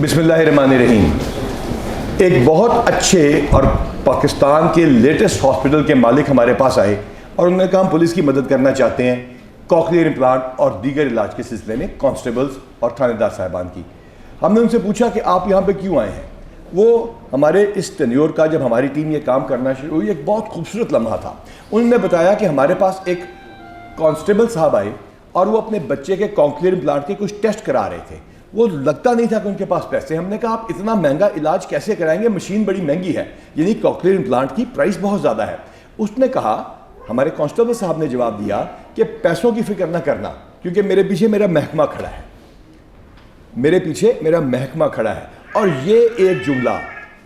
बिस्मिल्लाहिर्रहमानिर्रहीम। एक बहुत अच्छे और पाकिस्तान के लेटेस्ट हॉस्पिटल के मालिक हमारे पास आए और उन्होंने कहा हम पुलिस की मदद करना चाहते हैं कॉकलियर इम्प्लांट और दीगर इलाज के सिलसिले में कांस्टेबल्स और थानेदार साहिबान की। हमने उनसे पूछा कि आप यहाँ पे क्यों आए हैं। वो हमारे इस टेन्योर का जब हमारी टीम ये काम करना शुरू हुई एक बहुत खूबसूरत लम्हा था। उन्होंने बताया कि हमारे पास एक कांस्टेबल साहब आए और वो अपने बच्चे के कॉकलियर इम्प्लांट के कुछ टेस्ट करा रहे थे। वो लगता नहीं था कि उनके पास पैसे। हमने कहा आप इतना महंगा इलाज कैसे कराएंगे, मशीन बड़ी महंगी है, यानी कॉकलियर इम्प्लांट की प्राइस बहुत ज़्यादा है। उसने कहा, हमारे कांस्टेबल साहब ने जवाब दिया कि पैसों की फिक्र ना करना, क्योंकि मेरे पीछे मेरा महकमा खड़ा है, मेरे पीछे मेरा महकमा खड़ा है। और ये एक जुमला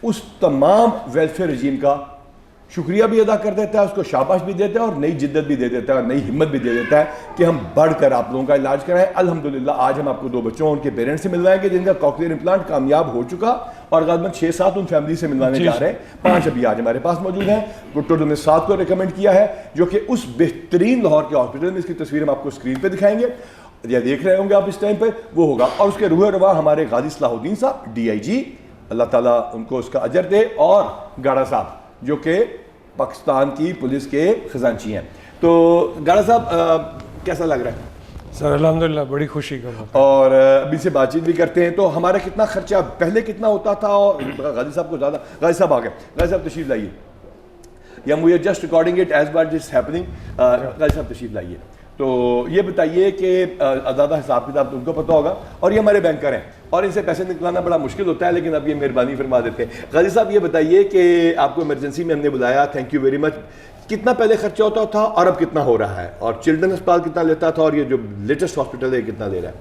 उस तमाम वेलफेयर रजीम का शुक्रिया भी अदा कर देता है, उसको शाबाश भी देता है और नई जिद्दत भी दे देता है और नई हिम्मत भी दे देता है कि हम बढ़कर आप लोगों का इलाज कराएं। अल्हम्दुलिल्लाह आज हम आपको 2 बच्चों उनके पेरेंट्स से मिलवाएंगे जिनका कॉकलियर इम्प्लांट कामयाब हो चुका और गालिबन 6-7 उन फैमिली से मिलवाने जा रहे हैं। 5 अभी आज हमारे पास मौजूद हैं। टोटल हमने 7 को रिकमेंड किया है, जो कि उस बेहतरीन लाहौर के हॉस्पिटल में, इसकी तस्वीर हम आपको स्क्रीन पर दिखाएंगे या देख रहे होंगे आप इस टाइम पर, वो होगा। और उसके रूह रवा हमारे गाजी सलाहुद्दीन साहब DIG, अल्लाह ताला उनको उसका अजर दे, और गाड़ा साहब जो कि पाकिस्तान की पुलिस के खजांची हैं। तो गाड़ा साहब कैसा लग रहा है? सर अल्हम्दुलिल्लाह बड़ी खुशी का मौका। और अभी से बातचीत भी करते हैं। तो हमारा कितना खर्चा पहले कितना होता था? और गाजी साहब को ज़्यादा, गाजी साहब आ गए, गाजी साहब तशरीफ लाइए, या we are just recording it as bar is happening. Ghazi साहब तशरीफ लाइए। तो ये बताइए कि ज़्यादा हिसाब किताब तो उनको पता होगा, और ये हमारे बैंकर हैं और इनसे पैसे निकलाना बड़ा मुश्किल होता है, लेकिन अब ये मेहरबानी फरमा देते हैं। गाजी साहब ये बताइए कि आपको इमरजेंसी में हमने बुलाया, थैंक यू वेरी मच। कितना पहले खर्चा होता था और अब कितना हो रहा है, और चिल्ड्रन अस्पताल कितना लेता था और ये जो लेटेस्ट हॉस्पिटल है कितना ले रहा है?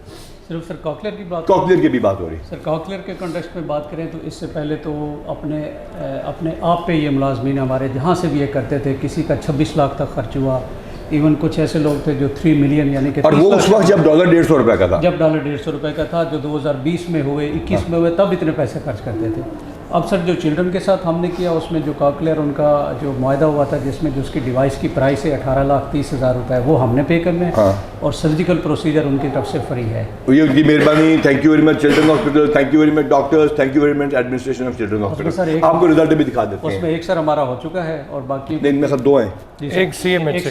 सिर्फ सर कॉकलियर की बात, कॉकलियर की भी बात हो रही है। सर कॉकलियर के कॉन्टेक्स्ट में बात करें तो इससे पहले तो अपने आप पे ये मुलाजमीन हमारे जहाँ से भी ये करते थे, किसी का 26 लाख तक खर्च हुआ। इवन कुछ ऐसे लोग थे जो 3 मिलियन यानी कि, और वो उस वक्त जब डॉलर 150 रुपये का था, जब डॉलर 150 रुपये का था, जो 2020 में हुए, 21 में हुए, तब इतने पैसे खर्च करते थे। अब सर जो चिल्ड्रन के साथ हमने किया उसमें जो कॉकलियर उनका जो मुआहदा हुआ था, जिसमें जो उसकी डिवाइस की प्राइस है 18,30,000 रुपये, वो हमने पे करने हैं। हाँ। और सर्जिकल प्रोसीजर उनकी तरफ से फ्री है। ये उनकी मेहरबानी। Thank you very much children hospital, thank you very much doctors, thank you very much administration of children hospital. आपको रिजल्ट भी दिखा देते हैं। उसमें एक सर हमारा हो चुका है और बाकी इनमें सब 2 हैं। एक CMH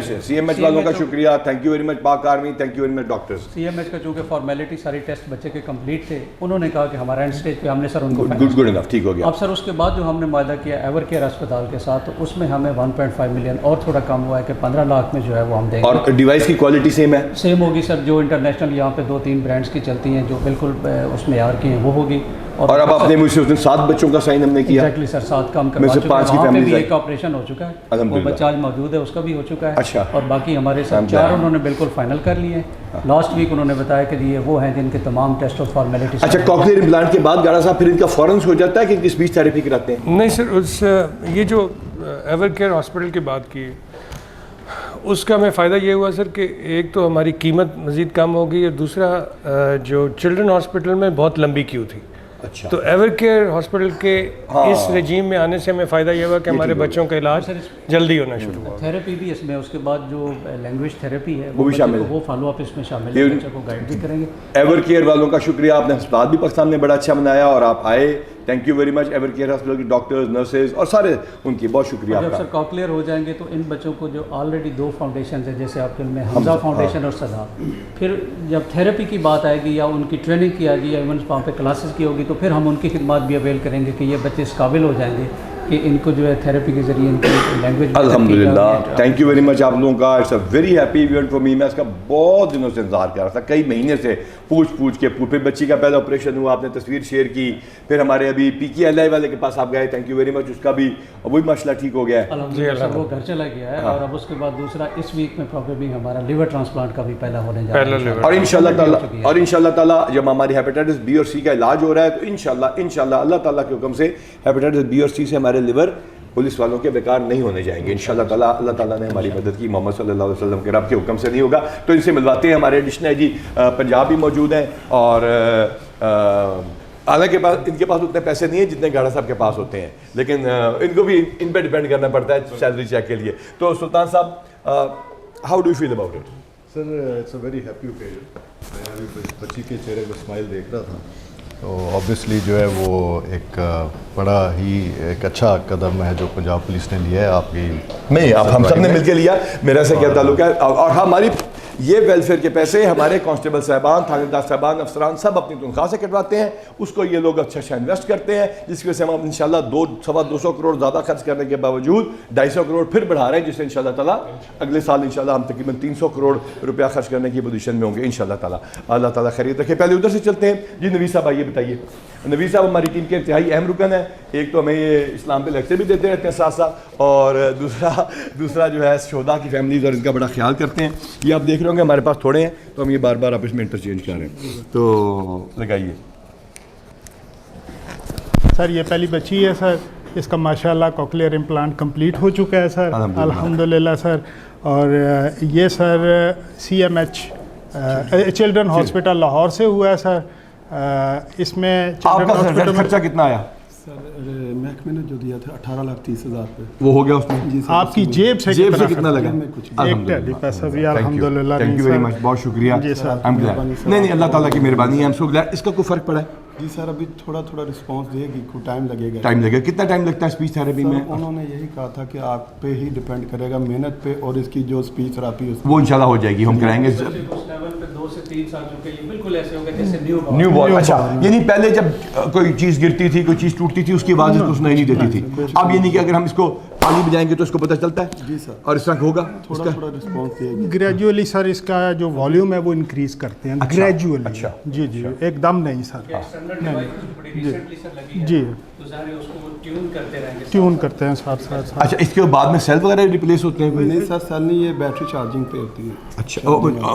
है। CMH वालों का शुक्रिया, थैंक यू वेरी मच पाक army, thank you very much doctors. CMH का चूँकि फॉर्मेलिटी सारी टेस्ट बच्चे के कंप्लीट थे, उन्होंने कहा कि हमारा एंड स्टेज पे, हमने सर उनको गुड इनफ, ठीक हो गया। अब सर उसके बाद जो हमने मुआहदा किया एवर केयर अस्पताल के साथ, तो उसमें हमें 1.5 मिलियन और थोड़ा कम हुआ है कि 15 लाख में जो है वो हम देंगे। और डिवाइस की क्वालिटी सेम है? सेम होगी सर, जो इंटरनेशनल यहाँ पे 2-3 ब्रांड्स की चलती हैं, जो बिल्कुल उसमें यार की हैं, वो होगी। और अब आपने मुझसे उस दिन 7 बच्चों का साइन हमने किया। एक्जैक्टली सर, 7 काम करवा चुके हैं। 5 की वहाँ पे फैमिली भी एक ऑपरेशन हो चुका है, वो बच्चा आज मौजूद है, उसका भी हो चुका है। अच्छा। और बाकी हमारे साथ 4 उन्होंने बिल्कुल फाइनल कर लिए हैं। लास्ट वीक उन्होंने बताया कि ये वो हैं जिनके तमाम टेस्ट और फॉर्मेलिटीज। अच्छा, कॉकलियर इम्प्लांट के बाद गाड़ा साहब फिर इनका फौरन हो जाता है कि इनकी स्पीच थेरेपी कराते हैं? नहीं सर, उस ये जो एवर केयर हॉस्पिटल की बात की, उसका हमें फ़ायदा ये हुआ सर कि एक तो हमारी कीमत मज़ीद कम हो गई और दूसरा जो चिल्ड्रन हॉस्पिटल में बहुत लंबी क्यू थी। अच्छा। तो एवर केयर हॉस्पिटल के इस रजीम में आने से हमें फ़ायदा ये हुआ कि हमारे बच्चों का इलाज जल्दी होना शुरू हुआ। थेरेपी भी इसमें, उसके बाद जो लैंग्वेज थेरेपी है वो भी शामिल है, वो फॉलो अप इसमें शामिल है, बच्चों को गाइड भी करेंगे। एवर केयर वालों का शुक्रिया, आपने अस्पताल भी पाकिस्तान में बड़ा अच्छा बनाया और आप आए, thank you very much. Ever care hospital के डॉक्टर्स, नर्सेज और सारे उनकी बहुत शुक्रिया। जब सर कॉकलियर हो जाएंगे तो इन बच्चों को जो ऑलरेडी 2 फाउंडेशन है, जैसे आपके में हमजा फाउंडेशन और सदा, फिर जब थेरेपी की बात आएगी या उनकी ट्रेनिंग की आएगी या इवन वहाँ पे क्लासेस की होगी, तो फिर हम उनकी खिदमत भी अवेल करेंगे कि ये बच्चे इस काबिल हो जाएंगे कि इनको जो है थेरेपी के जरिए इनकी लैंग्वेज। अल्हम्दुलिल्लाह, थैंक यू वेरी मच आप लोगों का। It's a very happy event for me. मैं इसका बहुत दिनों से इंतजार कर रहा था, कई महीने से पूछ के। फिर बच्ची का पहला ऑपरेशन हुआ, आपने तस्वीर शेयर की, फिर हमारे अभी PKLI वाले के पास आप गए, थैंक यू वेरी मच, उसका भी वही मसला ठीक हो गया है अल्हम्दुलिल्लाह, वो घर चला गया है। और अब उसके बाद दूसरा इस वीक में प्रॉब्लम हमारा लिवर ट्रांसप्लांट का भी पहला होने जा रहा है। और इंशाल्लाह ताला जब हमारी हेपेटाइटिस B और C का इलाज हो रहा है तो इंशाल्लाह अल्लाह ताला के हुक्म से हेपेटाइटिस B और C से हमारे लिवर पुलिस वालों के बेकार नहीं होने जाएंगे इंशाल्लाह ताला। अल्लाह ताला ने हमारी मदद की, मोहम्मद सल्लल्लाहु अलैहि वसल्लम के रब के हुक्म से नहीं होगा। तो इनसे मिलवाते हैं, हमारे एडिशनल जी पंजाब भी मौजूद हैं, और हालांकि इनके पास उतने पैसे नहीं है जितने गाड़ा साहब के पास होते हैं, लेकिन इनको भी इन पर डिपेंड करना पड़ता है सैलरी चेक के लिए। तो सुल्तान साहब, how do you feel about it? Sir it's a very happy occasion. मैं अभी बच्ची के चेहरे पर स्माइल देख रहा था तो ऑब्वियसली जो है वो एक बड़ा ही एक अच्छा कदम है जो पंजाब पुलिस ने लिया है आपकी। नहीं, आप हम सब ने मिलकर लिया, मेरा से क्या ताल्लुक है। और हमारी ये वेलफेयर के पैसे हमारे कांस्टेबल साहबान, थानेदार साहबान, अफसरान सब अपनी तनख्वाह से कटवाते हैं, उसको ये लोग अच्छा इन्वेस्ट करते हैं, जिसकी वजह से हम इंशाल्लाह 200 करोड़ ज़्यादा खर्च करने के बावजूद 250 करोड़ फिर बढ़ा रहे हैं, जिससे इंशाल्लाह ताला अगले साल इंशाल्लाह हम तकरीबन 300 करोड़ रुपया खर्च करने की पोजीशन में होंगे इंशाल्लाह ताला। अल्लाह ताला खैरियत रखे। पहले उधर से चलते हैं जी। नवीद साहब आइए, बताइए। नवीद साहब हमारी टीम के इंतहाई अहम रुकन है। एक तो हमें ये इस्लाम पे लेक्चर भी देते रहते हैं साथ साथ, और दूसरा जो है शोधा की फैमिलीज और इनका बड़ा ख्याल करते हैं। ये आप देख रहे होंगे हमारे पास थोड़े हैं, तो हम ये बार बार आपस में इंटरचेंज कर रहे हैं, तो लगाइए। सर ये पहली बच्ची है सर, इसका माशाल्लाह कॉकलियर इम्प्लांट कंप्लीट हो चुका है सर, अल्हम्दुलिल्लाह सर। और ये sir CMH children hospital Lahore से हुआ है सर। इसमें चिल्ड्रन हॉस्पिटल खर्चा कितना आया? सर महकमे ने जो दिया था 18,30,000 पे, वो हो गया उसमें? जी सर। आपकी जेब से कितना लगा? एक टेडी पैसा भी अल्हम्दुलिल्लाह। थैंक यू वेरी मच, बहुत शुक्रिया। जी सर। नहीं, अल्लाह ताला की मेहरबानी है, आई एम सो ग्लैड। इसका कोई फर्क पड़ा है? जी सर, अभी थोड़ा थोड़ा रिस्पांस देगी, कुछ टाइम लगेगा। टाइम लगेगा? कितना टाइम लगता है स्पीच थेरेपी में? उन्होंने यही कहा था कि आप पे ही डिपेंड करेगा, मेहनत पे, और इसकी जो स्पीच थेरेपी वो इंशाल्लाह हो जाएगी, हम कराएंगे। उस लेवल पे 2 से 3 साल के लिए बिल्कुल ऐसे होगा जैसे न्यू बॉर्न। अच्छा, यानी पहले जब कोई चीज़ गिरती थी, कोई चीज़ टूटती थी, उसकी आवाज़ इसको सुनाई नहीं देती थी। अब ये नहीं कि अगर हम इसको ताली बजाएंगे तो इसको पता चलता है? जी सर। और इस तरह होगा थोड़ा थोड़ा रिस्पांस देगी। ग्रेजुअली सर इसका जो वॉल्यूम है वो इंक्रीज करते हैं ग्रेजुअली। अच्छा। जी जी, एकदम नहीं सर। रिसेंटली सर लगी है, जी तो सारे उसको ट्यून करते रहेंगे, ट्यून करते हैं साथ साथ। अच्छा, इसके बाद में सेल वगैरह रिप्लेस होते हैं? नहीं सर, सेल नहीं, ये बैटरी चार्जिंग पे होती है। अच्छा,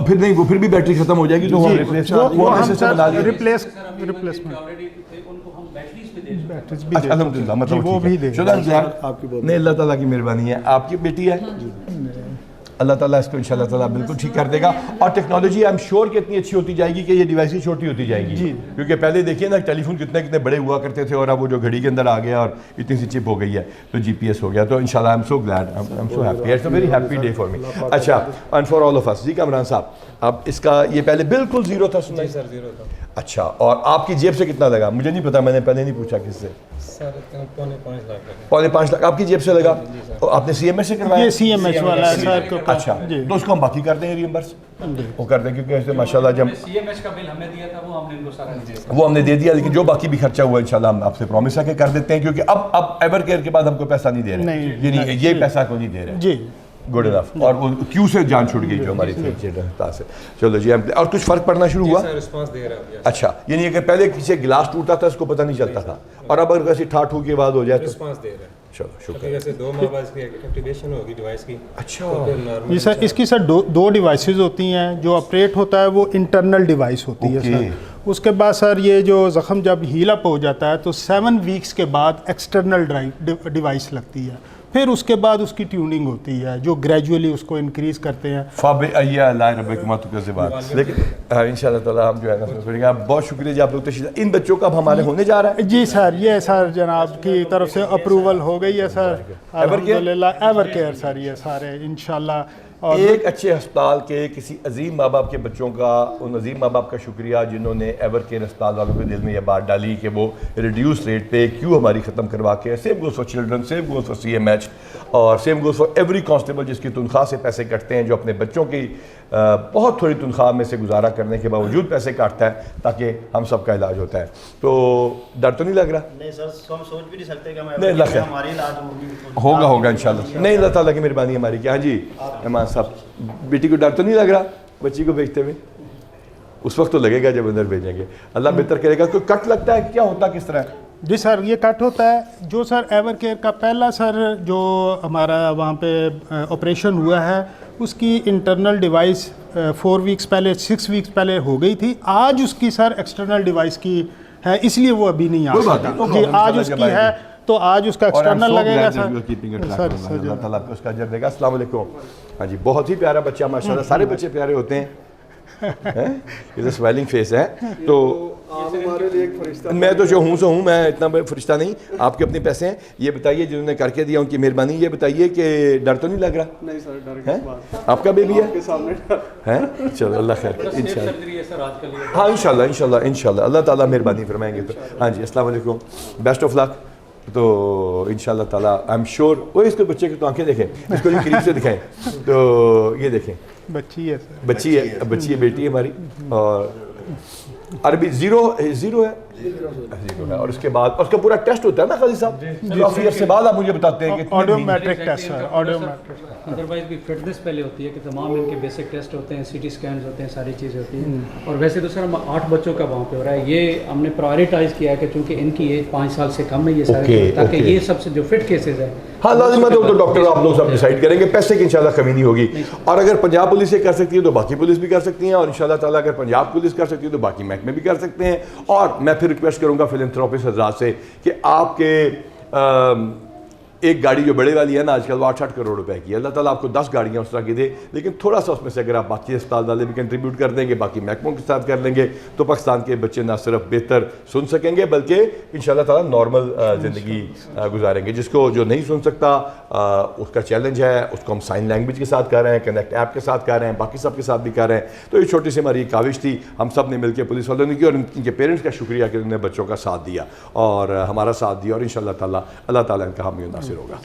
फिर नहीं, वो फिर भी बैटरी खत्म हो जाएगी तो वो रिप्लेस वो हम सिस्टम बना लिया। रिप्लेसमेंट ऑलरेडी उनको हम बैटरीज पे दे बैटरीज भी अच्छा, अल्हम्दुलिल्लाह, मतलब वो भी दे। आपकी बहुत नहीं, अल्लाह ताला की मेहरबानी है। आपकी बेटी है, अल्लाह ताला इसको इंशाल्लाह ताला बिल्कुल ठीक कर देगा। और टेक्नोलॉजी आई एम श्योर कि इतनी अच्छी होती जाएगी कि ये डिवाइसेस छोटी होती जाएगी जी। क्योंकि पहले देखिए ना, टेलीफोन कितने कितने बड़े हुआ करते थे, और अब वो जो घड़ी के अंदर आ गया और इतनी सी चिप हो गई है, तो GPS हो गया। तो इंशाल्लाह I am so glad, I am so happy, it's a very happy day for me. अच्छा, and for all of us. जी कामरान साहब, अब इसका ये पहले बिल्कुल जीरो था, सुना? सर 0 था। अच्छा, और आपकी जेब से कितना लगा? मुझे नहीं पता, मैंने पहले नहीं पूछा किससे। सर 5.5 लाख लगे। 5.5 लाख आपकी जेब से लगा? और आपने CMH से करवाया? ये CMH वाला है सर को। अच्छा, तो उसको हम बाकी कर देंगे रियम्बर्स, वो कर दें, क्योंकि ऐसे माशाल्लाह जब CMH का बिल हमें दिया था वो हमने इनको सारा दिया, वो हमने दे दिया, लेकिन जो बाकी भी खर्चा हुआ इंशाल्लाह हम आपसे प्रॉमिस है कि कर देते हैं, क्योंकि अब एवर केयर के बाद हमको पैसा नहीं दे रहे, यानी ये पैसा को नहीं दे रहे जी। Good enough. और वो क्यों से जान छूट गई जो हमारी थी से। चलो जी, और कुछ फर्क पड़ना शुरू हुआ? सर रिस्पांस दे रहा है। अच्छा, यानी अगर पहले किसी गिलास टूटता था उसको पता नहीं चलता था, और अब अगर किसी ठाठ की बात हो जाए तो रिस्पांस दे रहा है। चलो शुक्र। जैसे 2 माह बाद इसकी एक्टिवेशन होगी डिवाइस की। अच्छा, तो फिर नॉर्मल जी सर, इसकी सर दो डिवाइसेस होती हैं। जो ऑपरेट होता है वो इंटरनल डिवाइस होती है सर। उसके बाद सर ये जो ज़ख़म जब हील अप हो जाता है तो 7 वीक्स के बाद एक्सटर्नल डिवाइस लगती है, फिर उसके बाद उसकी ट्यूनिंग होती है जो ग्रेजुअली उसको इंक्रीज़ करते हैं। लेकिन इंशाल्लाह ताला हम जो है ना सुनेंगे। आप बहुत शुक्रिया जी, आप लोग तशरीफ। इन बच्चों का अब हमारे होने जा रहा है? जी सर, ये सर जनाब की तरफ से अप्रूवल हो गई है सर, अल्हम्दुलिल्लाह। एवर केयर सर ये सारे इंशाल्लाह। और एक अच्छे अस्पताल के किसी अजीम माँ बाप के बच्चों का, उन अजीम माँ बाप का शुक्रिया जिन्होंने एवर केयर अस्पताल वालों के दिल में यह बात डाली कि वो रिड्यूस रेट पे क्यों हमारी ख़त्म करवा के, same goes for children, same goes for CMH, और same goes for every constable जिसकी तनख्वाह से पैसे कटते हैं, जो अपने बच्चों की बहुत थोड़ी तनख्वाह में से गुजारा करने के बावजूद पैसे काटता है ताकि हम सब का इलाज होता है। तो डर तो नहीं लग रहा? नहीं सर, हम सोच भी नहीं सकते कि हमारी इलाज होगी। होगा इंशाल्लाह। नहीं, अल्लाह ताला की मेहरबानी हमारी। क्या जी इमाम साहब, बेटी को डर तो नहीं लग रहा बच्ची को भेजते हुए? उस वक्त तो लगेगा जब अंदर भेजेंगे, अल्लाह बेहतर करेगा। कोई कट लगता है, क्या होता किस तरह? जी सर, ये कट होता है जो सर एवर केयर का पहला सर जो हमारा वहाँ पे ऑपरेशन हुआ है, उसकी इंटरनल डिवाइस 4 वीक्स पहले 6 वीक्स पहले हो गई थी। आज उसकी सर एक्सटर्नल डिवाइस की है, इसलिए वो अभी नहीं आ सकता जी। आज उसकी है तो आज उसका एक्सटर्नल लगेगा सर। अल्लाह ताला आपको उसका अजर देगा। अस्सलाम वालेकुम। हाँ जी, बहुत ही प्यारा बच्चा माशाल्लाह, सारे बच्चे प्यारे होते हैं। ये तो स्माइलिंग फेस है। तो आप हमारे लिए एक फरिश्ता। मैं तो जो हूँ सो हूँ, मैं इतना फरिश्ता नहीं। आपके अपने पैसे हैं। ये बताइए जिन्होंने करके दिया उनकी मेहरबानी। ये बताइए कि डर तो नहीं लग रहा? नहीं सर, डर है? की बात आपका बेबी है? आपके सामने डर। हैं? चलो अल्लाह खैर इंशाल्लाह। सर्जरी है सर आजकल ये। हाँ इंशाल्लाह इंशाल्लाह इंशाल्लाह अल्लाह ताला मेहरबानी फरमाएंगे। तो हाँ जी, अस्सलाम वालेकुम, बेस्ट ऑफ लक। तो इंशाल्लाह ताला आई एम श्योर। वो इसको बच्चे की तो आंखें देखें, इसको भी करीब से दिखाएं। तो ये देखें, बच्ची है सर, बच्ची है बेटी है हमारी। और अरबी ज़ीरो है, ज़ीरो है। और उसके बाद उसका पूरा टेस्ट होता है ना काजी साहब? काफ़ी अरसे बाद आप मुझे बताते हैं कि audiometric test sir, audiometric. Otherwise भी फिटनेस पहले होती है कि तमाम इनके बेसिक टेस्ट होते हैं, सीटी स्कैन्स होते हैं, सारी चीज़ें होती हैं। और वैसे तो सर हम 8 बच्चों का वहाँ पे हो रहा है। ये हमने प्रायोरिटाइज किया है कि चूँकि इनकी एज 5 साल से कम है ये सारे, ताकि ये सबसे जो फिट केसेज है। हाँ लाजिम है। तो डॉक्टर आप लोग सब डिसाइड करेंगे। पैसे की इंशाल्लाह कमी नहीं होगी। और अगर पंजाब पुलिस ये कर सकती है तो बाकी पुलिस भी कर सकती हैं। और इंशाल्लाह ताला अगर पंजाब पुलिस कर सकती है तो बाकी महकमे भी कर सकते हैं। और मैं फिर रिक्वेस्ट करूँगा फिलैंथ्रोपिस्ट हज़रात से कि आपके एक गाड़ी जो बड़े वाली है ना आजकल वो 8-8 करोड़ रुपए की है। अल्लाह ताला आपको 10 गाड़ियाँ उस तरह की दे, लेकिन थोड़ा सा उसमें से अगर आप बाकी अस्पताल वाले भी कंट्रीब्यूट कर देंगे, बाकी महकमों के साथ कर लेंगे, तो पाकिस्तान के बच्चे ना सिर्फ बेहतर सुन सकेंगे बल्कि इंशाल्लाह ताला नॉर्मल ज़िंदगी गुजारेंगे। जिसको जो नहीं सुन सकता उसका चैलेंज है, उसको हम साइन लैंग्वेज के साथ कर रहे हैं, कनेक्ट ऐप के साथ कर रहे हैं, बाकी सब के साथ भी कर रहे हैं। तो ये छोटी सी हमारी काविश थी, हम सब ने मिलकर पुलिस वालों ने की और इनके पेरेंट्स का शुक्रिया कि उन्होंने बच्चों का साथ दिया और हमारा साथ दिया। और इंशाल्लाह ताला अल्लाह ताला इनका हामी नासिर होगा।